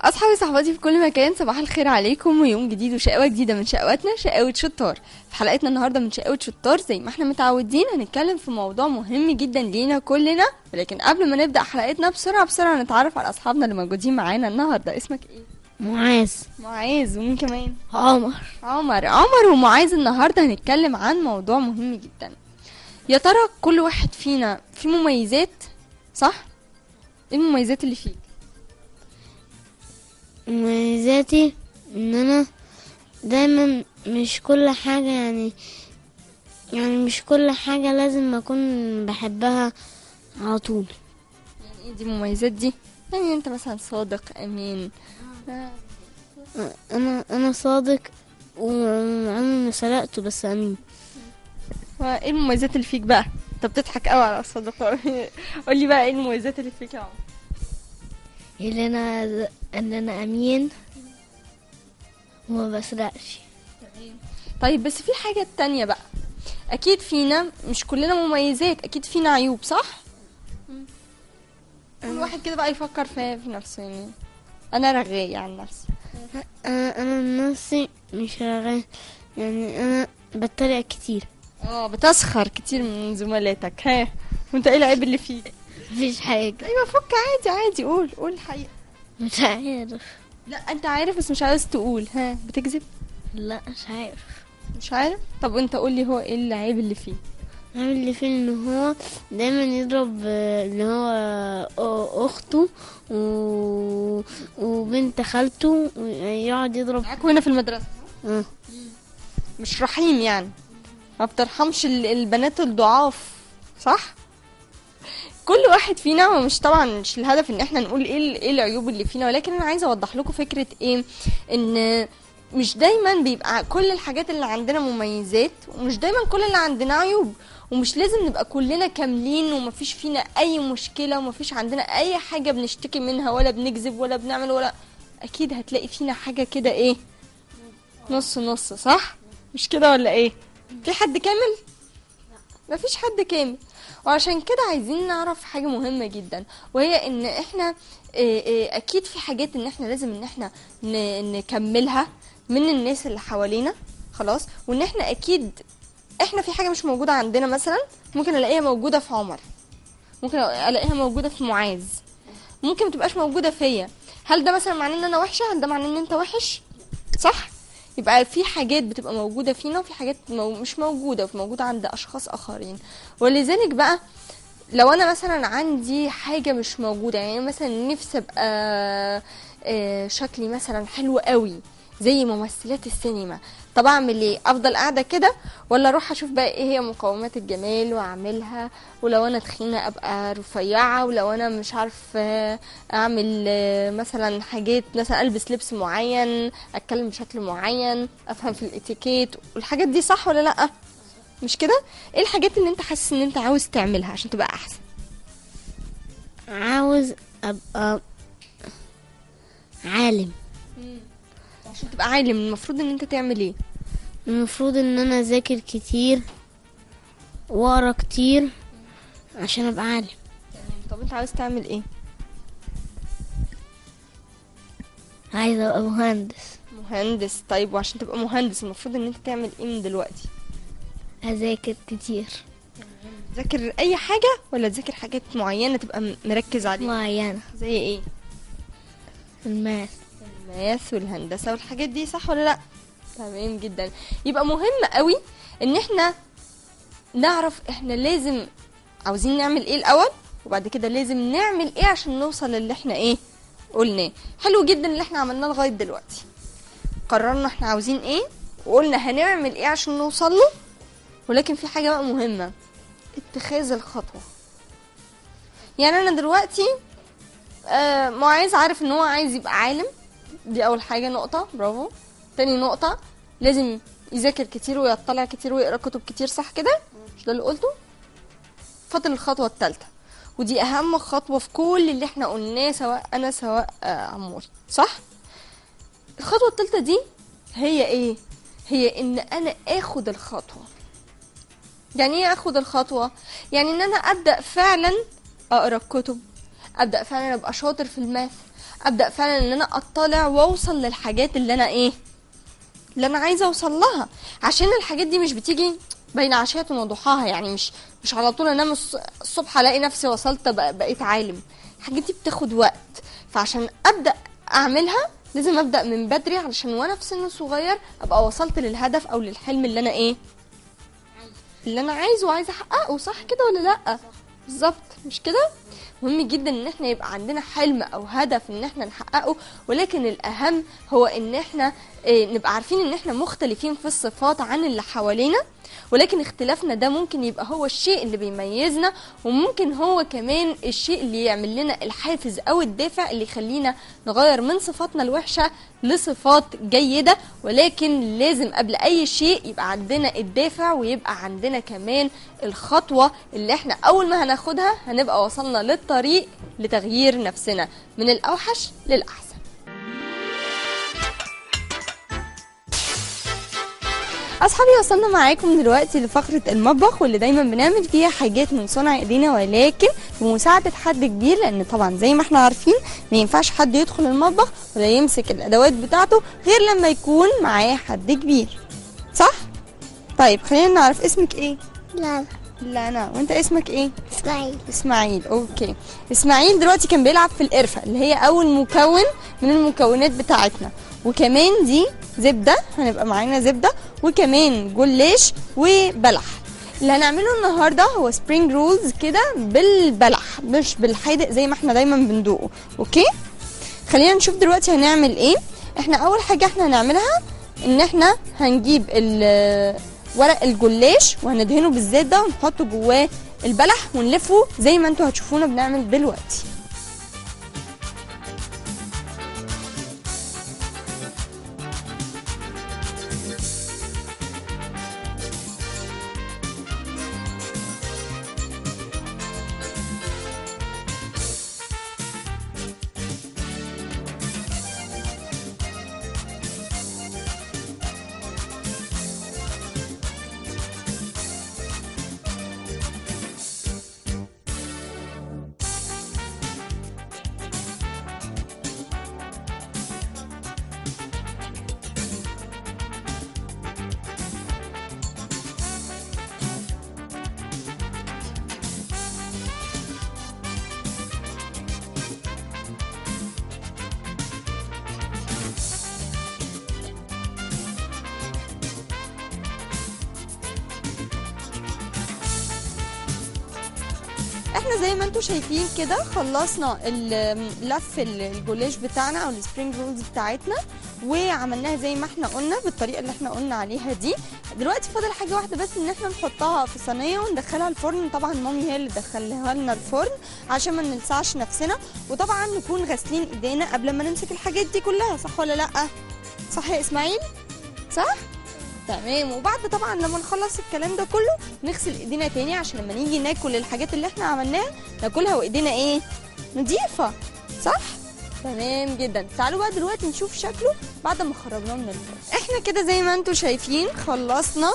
اصحابي صحباتي في كل مكان، صباح الخير عليكم ويوم جديد وشقاوة جديدة من شقواتنا، شقاوة شطار. في حلقتنا النهاردة من شقاوة شطار زي ما احنا متعودين هنتكلم في موضوع مهم جدا لينا كلنا. ولكن قبل ما نبدأ حلقتنا بسرعة نتعرف على اصحابنا اللي موجودين معانا النهاردة. اسمك ايه؟ معاذ. معاذ. ومين كمان؟ عمر. عمر ومعاذ. النهاردة هنتكلم عن موضوع مهم جدا. يا ترى كل واحد فينا فيه مميزات، صح؟ ايه المميزات اللي فيه؟ مميزاتي ان انا دايما مش كل حاجة يعني مش كل حاجة لازم اكون بحبها على طول. يعني ايه دي مميزات دي؟ يعني انت مثلا صادق، امين. انا صادق وعمري ما سرقته، بس امين. وايه المميزات اللي فيك بقى؟ انت بتضحك قوي على الصداقه. قولي بقى ايه المميزات اللي فيك يا عمر؟ ان انا امين وما بسرقش. طيب بس في حاجه تانية بقى. اكيد فينا، مش كلنا مميزات، اكيد فينا عيوب، صح؟ كل واحد كده بقى يفكر في نفسه. يعني انا رغاية عن نفسي. انا عن نفسي مش رغاية، يعني انا بتريق كتير. بتسخر كتير من زملاتك. ها، وانت ايه العيب اللي فيك؟ مفيش حاجة. ايوه فك، عادي قول الحقيقه. مش عارف. لا انت عارف بس مش عايز تقول. ها، بتكذب؟ لا مش عارف. مش عارف. طب وانت قولي هو ايه العيب اللي فيه؟ عامل اللي فيه ان هو دايما يضرب اللي هو اخته وبنت خالته، يقعد يضرب معاك هنا في المدرسه. اه. مش رحيم يعني، ما بترحمش البنات الضعاف، صح؟ كل واحد فينا، هو مش طبعا مش الهدف ان احنا نقول ايه العيوب اللي فينا، ولكن انا عايزه اوضح لكم فكره ايه، ان مش دايما بيبقى كل الحاجات اللي عندنا مميزات، ومش دايما كل اللي عندنا عيوب، ومش لازم نبقى كلنا كاملين ومفيش فينا اي مشكله ومفيش عندنا اي حاجه بنشتكي منها ولا بنكذب ولا بنعمل ولا. اكيد هتلاقي فينا حاجه كده ايه، نص نص، صح؟ مش كده ولا ايه؟ في حد كامل؟ مفيش حد كامل. وعشان كده عايزين نعرف حاجة مهمة جدا، وهي ان احنا اكيد في حاجات ان احنا لازم ان احنا نكملها من الناس اللي حوالينا، خلاص. وان احنا اكيد احنا في حاجة مش موجودة عندنا، مثلا ممكن الاقيها موجودة في عمر، ممكن الاقيها موجودة في معاذ، ممكن متبقاش موجودة فيا. هل ده مثلا معناه ان انا وحشة؟ هل ده معناه ان انت وحش؟ صح؟ يبقى في حاجات بتبقى موجودة فينا وفي حاجات مش موجودة موجودة عند أشخاص آخرين. ولذلك بقى لو أنا مثلا عندي حاجة مش موجودة، يعني مثلا نفسي أبقى شكلي مثلا حلو قوي زي ممثلات السينما، طب اعمل ايه؟ افضل قاعده كده ولا اروح اشوف بقى ايه هي مقومات الجمال واعملها؟ ولو انا تخينه ابقى رفيعه، ولو انا مش عارفه اعمل مثلا حاجات، مثلا البس لبس معين، اتكلم بشكل معين، افهم في الاتيكيت والحاجات دي، صح ولا لا؟ مش كده؟ ايه الحاجات اللي انت حاسس ان انت عاوز تعملها عشان تبقى احسن؟ عاوز ابقى عالم. عشان تبقى عالم المفروض ان انت تعمل ايه؟ المفروض ان انا اذاكر كتير واقرا كتير عشان ابقى عالم. طب انت عاوز تعمل ايه؟ عايز ابقى مهندس. طيب وعشان تبقى مهندس المفروض ان انت تعمل ايه من دلوقتي؟ اذاكر كتير. تذاكر اي حاجة ولا تذاكر حاجات معينة تبقى مركز عليها؟ معينة. زي ايه؟ الماث والهندسة والحاجات دي، صح ولا لا؟ تمام جدا. يبقى مهم قوي ان احنا نعرف احنا لازم عاوزين نعمل ايه الاول، وبعد كده لازم نعمل ايه عشان نوصل للي احنا ايه قلناه. حلو جدا اللي احنا عملناه لغاية دلوقتي، قررنا احنا عاوزين ايه وقلنا هنعمل ايه عشان نوصل له. ولكن في حاجة بقى مهمة، اتخاذ الخطوة. يعني انا دلوقتي معاذ عارف ان هو عايز يبقى عالم، دي اول حاجة، نقطة، برافو. تاني نقطة، لازم يذاكر كتير ويطلع كتير ويقرأ كتب كتير، صح كده؟ مش ده اللي قلته؟ فاضل الخطوة التالتة، ودي اهم خطوة في كل اللي احنا قلناه، سواء انا سواء عمور، صح؟ الخطوة التالتة دي هي ايه؟ هي ان انا اخد الخطوة. يعني ايه اخد الخطوة؟ يعني ان انا ابدأ فعلا اقرأ كتب، ابدأ فعلا ابقى شاطر في الماث، ابدا فعلا ان انا اطلع واوصل للحاجات اللي انا اللي انا عايزه اوصل لها، عشان الحاجات دي مش بتيجي بين عشية وضحاها. يعني مش على طول انام الصبح الاقي نفسي وصلت بقيت عالم. الحاجات دي بتاخد وقت، فعشان ابدا اعملها لازم ابدا من بدري، علشان وانا في سن صغير ابقى وصلت للهدف او للحلم اللي انا اللي انا عايزه وعايزه احققه. صح كده ولا لا؟ بالظبط، مش كده؟ مهم جدا ان احنا يبقى عندنا حلم او هدف ان احنا نحققه، ولكن الاهم هو ان احنا نبقى عارفين ان احنا مختلفين في الصفات عن اللي حوالينا، ولكن اختلافنا ده ممكن يبقى هو الشيء اللي بيميزنا، وممكن هو كمان الشيء اللي يعمل لنا الحافز او الدافع اللي يخلينا نغير من صفاتنا الوحشة لصفات جيدة. ولكن لازم قبل اي شيء يبقى عندنا الدافع، ويبقى عندنا كمان الخطوة اللي احنا اول ما هناخدها هنبقى وصلنا للطريق لتغيير نفسنا من الاوحش للاحسن. اصحابي، وصلنا معاكم دلوقتي لفقرة المطبخ، واللي دايما بنعمل فيها حاجات من صنع ايدينا ولكن بمساعدة حد كبير، لان طبعا زي ما احنا عارفين ما ينفعش حد يدخل المطبخ ولا يمسك الادوات بتاعته غير لما يكون معاه حد كبير، صح؟ طيب خلينا نعرف اسمك ايه؟ لانا. وانت اسمك ايه؟ اسماعيل. اوكي، اسماعيل دلوقتي كان بيلعب في القرفة اللي هي اول مكون من المكونات بتاعتنا، وكمان دي زبدة، هنبقى معانا زبدة وكمان جلاش وبلح. اللي هنعمله النهارده هو سبرينج رولز كده بالبلح مش بالحادق زي ما احنا دايما بندوقه. اوكي، خلينا نشوف دلوقتي هنعمل ايه. احنا اول حاجة احنا هنعملها ان احنا هنجيب ورق الجلاش وهندهنه بالزيت ده ونحطه جواه البلح ونلفه زي ما انتوا هتشوفونا بنعمل دلوقتي. احنا زي ما انتم شايفين كده خلصنا لف الجلاش بتاعنا او السبرينج رولز بتاعتنا، وعملناها زي ما احنا قلنا بالطريقه اللي احنا قلنا عليها دي. دلوقتي فاضل حاجه واحده بس، ان احنا نحطها في صينيه وندخلها الفرن. طبعا مامي هي اللي دخلها لنا الفرن عشان ما نلسعش نفسنا، وطبعا نكون غاسلين ايدينا قبل ما نمسك الحاجات دي كلها، صح ولا لا؟ صح يا اسماعيل؟ صح؟ تمام. وبعد طبعا لما نخلص الكلام ده كله نغسل ايدينا تاني عشان لما نيجي ناكل الحاجات اللي احنا عملناها ناكلها وايدينا نضيفه، صح؟ تمام جدا. تعالوا بقى دلوقتي نشوف شكله بعد ما خرجناه من الفرن. احنا كده زي ما انتم شايفين خلصنا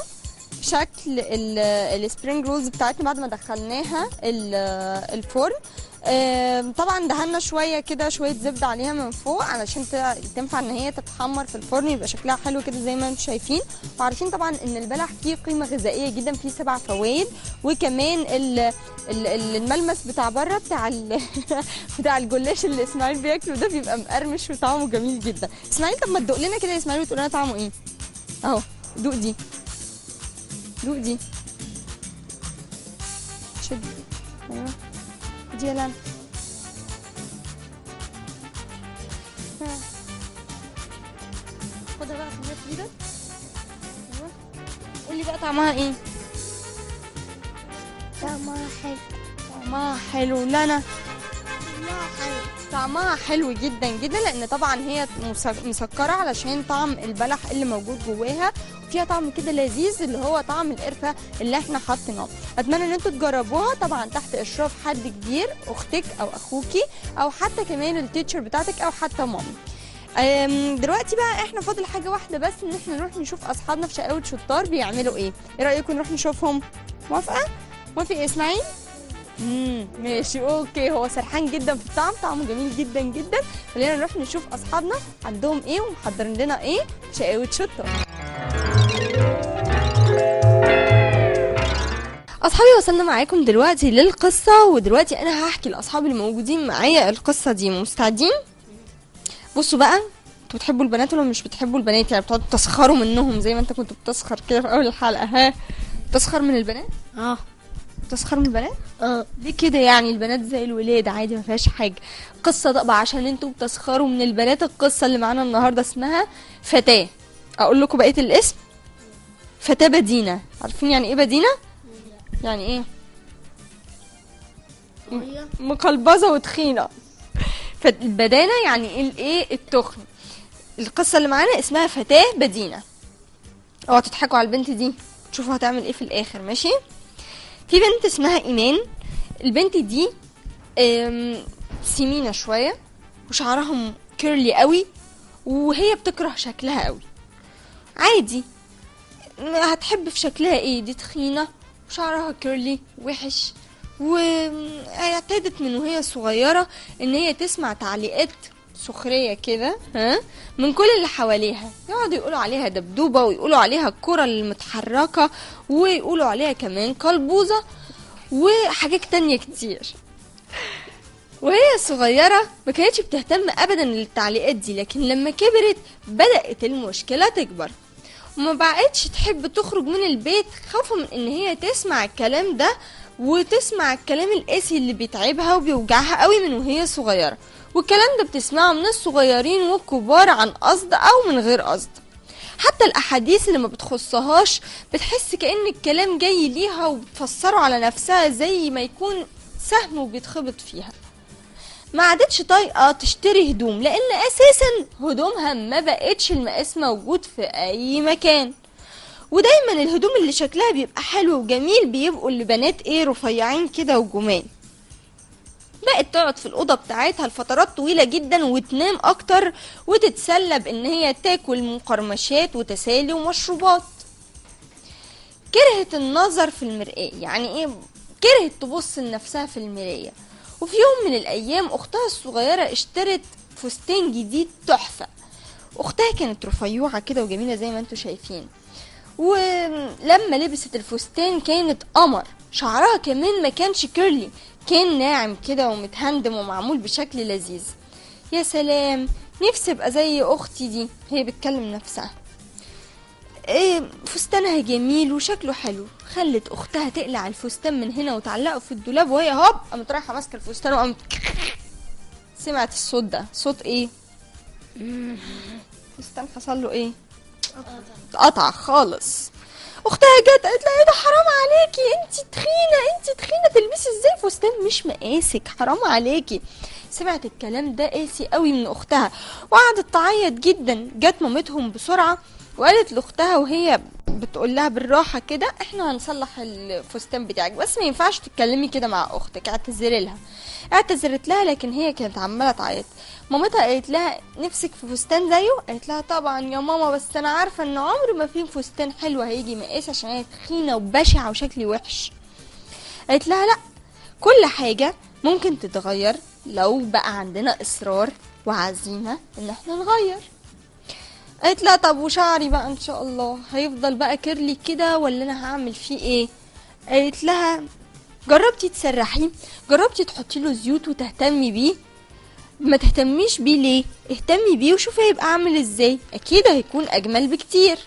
شكل السبرينج رولز بتاعتنا بعد ما دخلناها الفرن. طبعا دهنا شويه كده شويه زبده عليها من فوق علشان تنفع ان هي تتحمر في الفرن يبقى شكلها حلو كده زي ما انتم شايفين. وعارفين طبعا ان البلح فيه قيمه غذائيه جدا، فيه 7 فوائد، وكمان الملمس بتاع بره بتاع الجلاش اللي اسماعيل بياكله ده بيبقى مقرمش وطعمه جميل جدا. اسماعيل طب ما تدوق لنا كده يا اسماعيل وتقول لنا طعمه ايه؟ اهو دوق دي، دوق دي، شد. ايوه دي يا لانا. خدها بقى خليها في ايدك. ايوه قولي بقى طعمها ايه؟ طعمها حلو. طعمها حلو. لانا طعمها حلو. طعمها حلو جدا جدا، لان طبعا هي مسكره علشان طعم البلح اللي موجود جواها، فيها طعم كده لذيذ اللي هو طعم القرفه اللي احنا حاطيناه. اتمنى ان انتوا تجربوها طبعا تحت اشراف حد كبير، اختك او اخوكي او حتى كمان التيتشر بتاعتك او حتى مامي. دلوقتي بقى احنا فاضل حاجه واحده بس، ان احنا نروح نشوف اصحابنا في شقاوة شطار بيعملوا ايه. ايه رايكم نروح نشوفهم؟ موافقه؟ موافق يا اسماعيل؟ ماشي اوكي. هو سرحان جدا في الطعم، طعمه جميل جدا جدا. خلينا نروح نشوف اصحابنا عندهم ايه ومحضرين لنا ايه. شقاوة شطة. اصحابي وصلنا معاكم دلوقتي للقصة، ودلوقتي انا هحكي لاصحابي الموجودين معايا القصة دي. مستعدين؟ بصوا بقى، انتوا بتحبوا البنات ولا مش بتحبوا البنات؟ يعني بتقعدوا تسخروا منهم زي ما انت كنت بتسخر كده في اول الحلقة؟ ها، تسخر من البنات؟ تسخر من البنات؟ ليه كده؟ يعني البنات زي الولاد عادي، ما فيهاش حاجة. قصة طبعا عشان انتوا بتسخروا من البنات. القصة اللي معانا النهاردة اسمها فتاة. اقول لكم بقية الاسم. فتاة بدينة. عارفين يعني ايه بدينة؟ يعني ايه؟ مقلبظة وتخينة. فالبدانة يعني الايه؟ التخن. القصة اللي معانا اسمها فتاة بدينة. اوعوا تضحكوا على البنت دي، تشوفوا هتعمل ايه في الاخر. ماشي؟ في بنت اسمها ايمان. البنت دي سمينة شوية وشعرها كيرلي قوي، وهي بتكره شكلها قوي. عادي، هتحب في شكلها ايه؟ دي تخينة وشعرها كيرلي وحش، واعتادت من وهي صغيرة ان هي تسمع تعليقات سخرية كده من كل اللي حواليها. يقعدوا يقولوا عليها دبدوبة، ويقولوا عليها الكرة المتحركة، ويقولوا عليها كمان قلبوزة وحاجات تانية كتير. وهي صغيرة ما كانتش بتهتم ابدا للتعليقات دي، لكن لما كبرت بدأت المشكلة تكبر، وما بقتش تحب تخرج من البيت خوفا من ان هي تسمع الكلام ده، وتسمع الكلام القاسي اللي بيتعبها وبيوجعها قوي من وهي صغيرة. والكلام ده بتسمعه من الصغيرين والكبار عن قصد او من غير قصد. حتى الاحاديث اللي ما بتخصهاش بتحس كأن الكلام جاي ليها وبتفسره على نفسها زي ما يكون سهم وبيتخبط فيها. ما عادتش طايقه تشتري هدوم، لان اساسا هدومها ما بقتش المقاس موجود في اي مكان. ودايما الهدوم اللي شكلها بيبقى حلو وجميل بيبقوا لبنات ايه؟ رفيعين كده وجمال. بقت تقعد في الأوضة بتاعتها لفترات طويلة جدا، وتنام أكتر، وتتسلى بإن هي تاكل مقرمشات وتسالي ومشروبات. كرهت النظر في المرآة. يعني ايه؟ كرهت تبص لنفسها في المراية. وفي يوم من الأيام أختها الصغيرة اشترت فستان جديد تحفة. أختها كانت رفيوعة كده وجميلة زي ما انتوا شايفين، ولما لبست الفستان كانت قمر. شعرها كمان ما كانش كيرلي، كان ناعم كده ومتهندم ومعمول بشكل لذيذ. يا سلام، نفسي ابقى زي اختي دي. هي بتكلم نفسها. فستانها جميل وشكله حلو. خلت اختها تقلع الفستان من هنا وتعلقه في الدولاب، وهي هوب قامت رايحه ماسكه الفستان وقامت سمعت الصوت ده. صوت ايه؟ الفستان حصل له ايه؟ اتقطع خالص. اختها جت قالت لها ايه ده؟ حرام عليكي، انت تخينه تلبسي ازاي فستان مش مقاسك؟ حرام عليكي. سمعت الكلام ده قاسي قوي من اختها وقعدت تعيط جدا. جت مامتهم بسرعه وقالت لاختها وهي بتقول لها بالراحه كده، احنا هنصلح الفستان بتاعك، بس ما ينفعش تتكلمي كده مع اختك. اعتذرت لها لكن هي كانت عماله تعيط. مامتها قالت لها نفسك في فستان زيه؟ قالت لها طبعا يا ماما، بس انا عارفه ان عمر ما في فستان حلو هيجي مقاس عشان هي تخينه وبشعه وشكلي وحش. قالت لها لا، كل حاجه ممكن تتغير لو بقى عندنا اصرار وعزيمه ان احنا نغير. قالت لها طب وشعري بقى ان شاء الله هيفضل بقى كيرلي كده ولا انا هعمل فيه ايه؟ قالت لها جربتي تسرحيه؟ جربتي تحطي له زيوت وتهتمي بيه؟ ما تهتميش بيه ليه؟ اهتمي بيه وشوفي هيبقى عامل ازاي، اكيد هيكون اجمل بكتير.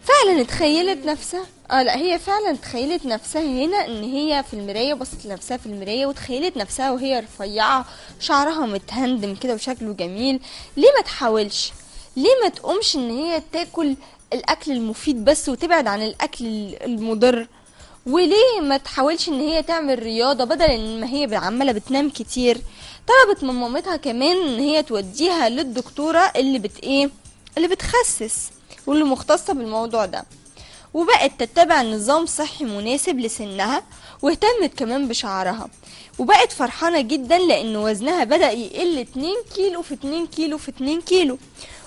فعلا اتخيلت نفسها لا، هي فعلا اتخيلت نفسها هنا ان هي في المرايه، بصت لنفسها في المرايه وتخيلت نفسها وهي رفيعه، شعرها متهندم كده وشكله جميل. ليه ما تحاولش؟ ليه ما تقومش ان هي تاكل الاكل المفيد بس وتبعد عن الاكل المضر؟ وليه ما تحاولش ان هي تعمل رياضه بدل ان ما هي عماله بتنام كتير؟ طلبت من مامتها كمان ان هي توديها للدكتوره اللي بتخسس واللي مختصه بالموضوع ده، وبقت تتبع نظام صحي مناسب لسنها، واهتمت كمان بشعرها، وبقت فرحانه جدا لان وزنها بدأ يقل 2 كيلو في 2 كيلو في 2 كيلو.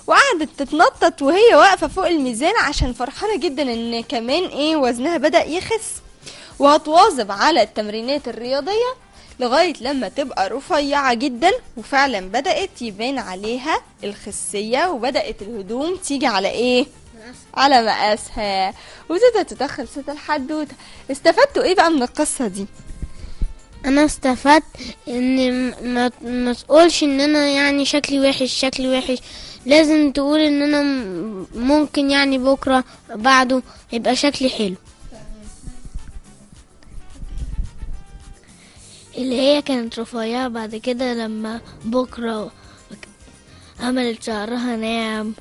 وقعدت تتنطط وهي واقفه فوق الميزان عشان فرحانه جدا ان كمان وزنها بدأ يخس. وهتواظب على التمرينات الرياضية لغاية لما تبقى رفيعة جدا، وفعلا بدأت يبان عليها الخسية، وبدأت الهدوم تيجي على ايه؟ على مقاسها، وتبدأ تدخل ست الحدوتة. استفدتوا ايه بقى من القصة دي؟ انا استفدت ان ما تقولش ان انا يعني شكلي وحش، لازم تقول ان انا ممكن يعني بكرة بعده يبقى شكلي حلو. اللي هي كانت رفيعة بعد كده لما بكرة عملت شعرها ناعم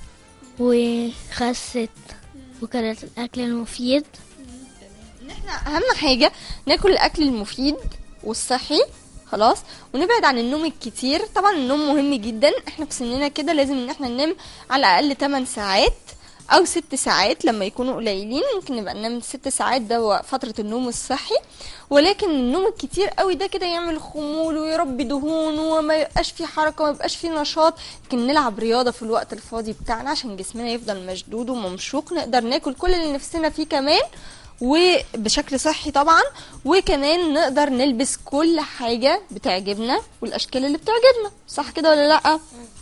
وخست، وكانت الأكل المفيد. ان احنا اهم حاجة ناكل الاكل المفيد والصحي خلاص، ونبعد عن النوم الكتير. طبعا النوم مهم جدا، احنا في سننا كده لازم ان احنا ننام على الاقل 8 ساعات او 6 ساعات، لما يكونوا قليلين ممكن نبقى ننام 6 ساعات، ده فترة النوم الصحي. ولكن النوم الكتير قوي ده كده يعمل خمول ويربي دهون وما يبقاش فيه حركة وما يبقاش فيه نشاط. لكن نلعب رياضة في الوقت الفاضي بتاعنا عشان جسمنا يفضل مشدود وممشوق، نقدر ناكل كل اللي نفسنا فيه كمان وبشكل صحي طبعا، وكمان نقدر نلبس كل حاجة بتعجبنا والاشكال اللي بتعجبنا، صح كده ولا لا؟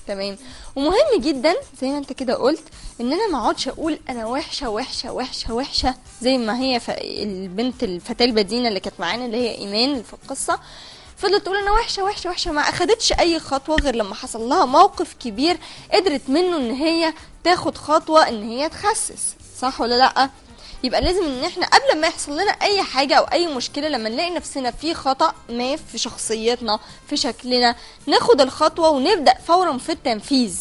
تمام. ومهم جدا زي ما انت كده قلت ان انا ما اقعدش اقول انا وحشه وحشه وحشه وحشه، زي ما هي البنت الفتاه البدينه اللي كانت معانا اللي هي ايمان اللي في القصه، فضلت تقول انا وحشه وحشه وحشه، ما اخدتش اي خطوه غير لما حصل لها موقف كبير قدرت منه ان هي تاخد خطوه ان هي تخسس، صح ولا لا؟ يبقى لازم ان احنا قبل ما يحصل لنا اي حاجة او اي مشكلة، لما نلاقي نفسنا في خطأ ما في شخصيتنا في شكلنا، ناخد الخطوة ونبدأ فورا في التنفيذ.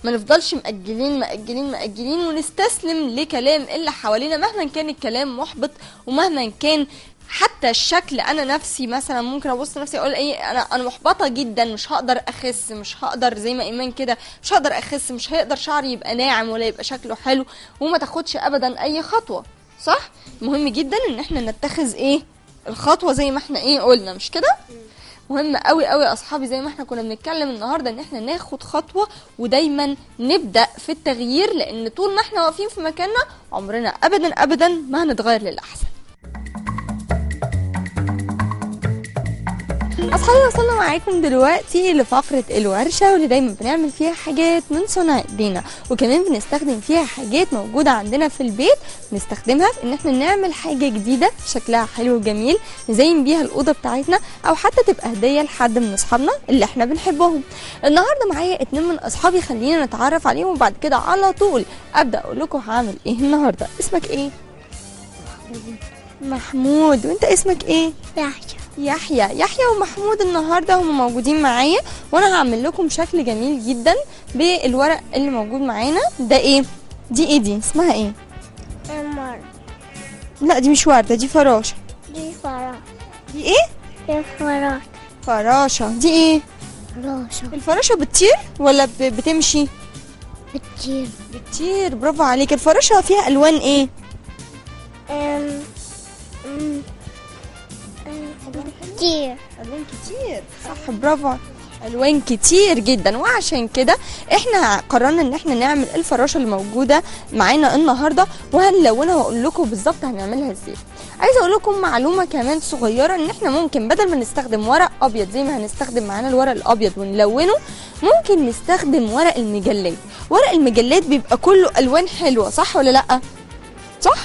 ما نفضلش مأجلين مأجلين مأجلين ونستسلم لكلام اللي حوالينا مهما كان الكلام محبط، ومهما كان حتى الشكل. انا نفسي مثلا ممكن ابص نفسي اقول ايه، انا محبطه جدا، مش هقدر اخس، مش هقدر زي ما ايمان كده، مش هقدر اخس، مش هيقدر شعري يبقى ناعم ولا يبقى شكله حلو، وما تاخدش ابدا اي خطوه، صح؟ مهم جدا ان احنا نتخذ ايه الخطوه زي ما احنا ايه قلنا، مش كده؟ مهم قوي قوي يا اصحابي زي ما احنا كنا بنتكلم النهارده ان احنا ناخد خطوه ودايما نبدا في التغيير، لان طول ما احنا واقفين في مكاننا عمرنا ابدا ابدا ما هنتغير للاحسن. اصحابي وصلنا معاكم دلوقتي لفقرة الورشة، واللي دايما بنعمل فيها حاجات من صنع ايدينا، وكمان بنستخدم فيها حاجات موجودة عندنا في البيت بنستخدمها في ان احنا نعمل حاجة جديدة شكلها حلو وجميل نزين بيها الأوضة بتاعتنا، او حتى تبقى هدية لحد من اصحابنا اللي احنا بنحبهم. النهاردة معايا 2 من اصحابي، خلينا نتعرف عليهم وبعد كده على طول ابدأ اقول لكم هعمل ايه النهاردة. اسمك ايه؟ محمود. وانت اسمك ايه؟ يحيى ومحمود. النهارده هم موجودين معايا، وانا هعمل لكم شكل جميل جدا بالورق اللي موجود معانا ده. ايه دي؟ دي اسمها ايه؟ لا دي مش ورده، دي فراشه. دي فراشه. دي ايه؟ دي فراشه. دي ايه؟ الفراشه بتطير ولا بتمشي؟ بتطير. برافو عليك. الفراشه فيها الوان ايه؟ ألوان كتير، صح، برافو، ألوان كتير جدا. وعشان كده احنا قررنا ان احنا نعمل الفراشة اللي موجودة معانا النهاردة، وهنلونها وهقول لكم بالظبط هنعملها ازاي. عايزة اقول لكم معلومة كمان صغيرة، ان احنا ممكن بدل ما نستخدم ورق ابيض زي ما هنستخدم معانا الورق الابيض ونلونه، ممكن نستخدم ورق المجلات. ورق المجلات بيبقى كله الوان حلوة، صح ولا لا؟ صح،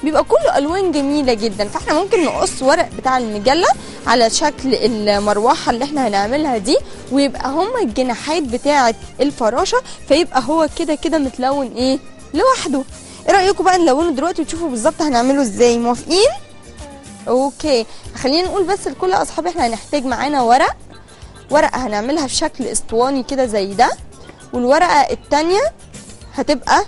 بيبقى كله الوان جميله جدا. فاحنا ممكن نقص ورق بتاع المجله على شكل المروحه اللي احنا هنعملها دي، ويبقى هما الجناحات بتاعه الفراشه، فيبقى هو كده كده متلون ايه لوحده. ايه رايكم بقى نلونه دلوقتي وتشوفوا بالظبط هنعمله ازاي؟ موافقين؟ اوكي، خلينا نقول بس لكل اصحابي احنا هنحتاج معانا ورقه هنعملها في شكل اسطواني كده زي ده، والورقه التانيه هتبقى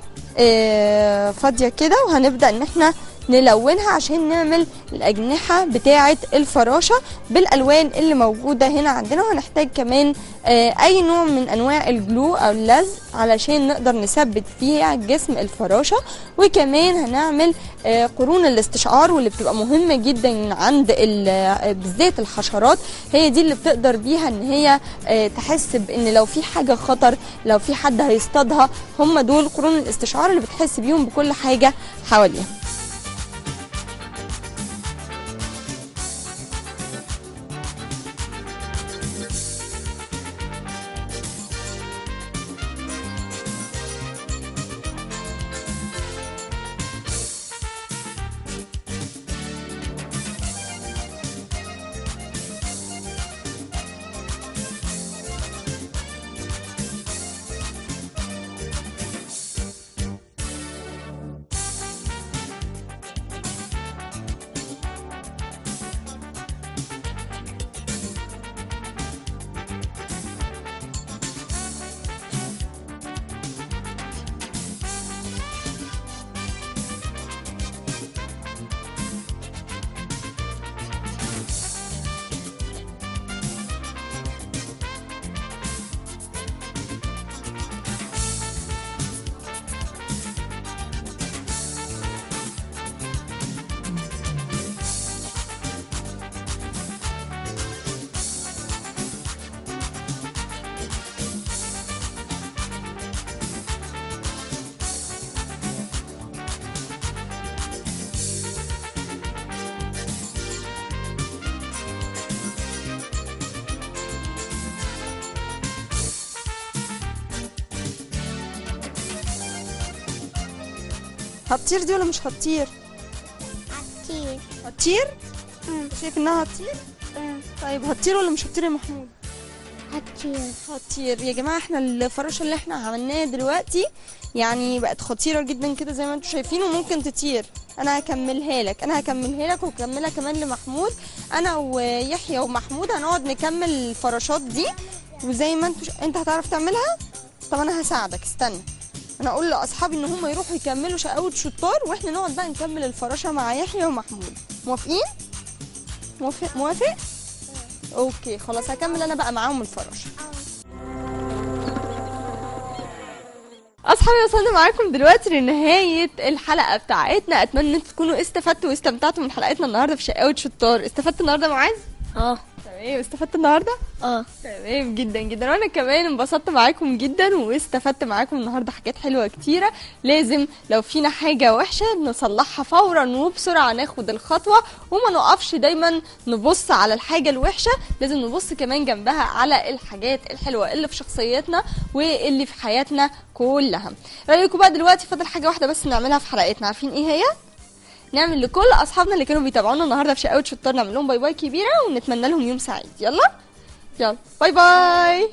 فاضيه كده، وهنبدا ان احنا نلونها عشان نعمل الاجنحه بتاعه الفراشه بالالوان اللي موجوده هنا عندنا. وهنحتاج كمان اي نوع من انواع الجلو او اللزق علشان نقدر نثبت فيها جسم الفراشه. وكمان هنعمل قرون الاستشعار، واللي بتبقى مهمه جدا عند بالذات الحشرات، هي دي اللي بتقدر بيها ان هي تحس بان لو في حاجه خطر، لو في حد هيصطادها، هم دول قرون الاستشعار اللي بتحس بيهم بكل حاجه حواليها. هتطير دي ولا مش هتطير؟ هتطير. هتطير؟ شايف انها هتطير؟ طيب هتطير ولا مش هتطير يا محمود؟ هتطير. هتطير يا جماعه. احنا الفراشه اللي احنا عملناها دلوقتي يعني بقت خطيره جدا كده زي ما انتم شايفين وممكن تطير. انا هكملها لك وهكملها كمان لمحمود. انا ويحيى ومحمود هنقعد نكمل الفراشات دي، وزي ما انت هتعرف تعملها. طب انا هساعدك، استنى. انا اقول لاصحابي ان هم يروحوا يكملوا شقاوة شطار، واحنا نقعد بقى نكمل الفراشه مع يحيى ومحمود. موافقين؟ موافق؟ اوكي خلاص، هكمل انا بقى معاهم الفراشه. اصحابي وصلنا معاكم دلوقتي لنهايه الحلقه بتاعتنا. اتمنى ان انتم تكونوا استفدتوا واستمتعتوا من حلقتنا النهارده في شقاوة شطار. استفدت النهارده يا معاذ؟ تمام. استفدت النهارده؟ تمام جدا جدا. وانا كمان انبسطت معاكم جدا واستفدت معاكم النهارده حاجات حلوه كتيره. لازم لو فينا حاجه وحشه نصلحها فورا وبسرعه، ناخد الخطوه وما نقفش دايما نبص على الحاجه الوحشه. لازم نبص كمان جنبها على الحاجات الحلوه اللي في شخصيتنا واللي في حياتنا كلها. رايكم بقى دلوقتي فاضل حاجه واحده بس نعملها في حلقتنا، عارفين ايه هي؟ نعمل لكل اصحابنا اللي كانوا بيتابعونا النهارده في شقاوة شطار نعمل لهم باي باي كبيره ونتمنى لهم يوم سعيد. يلا باي باي.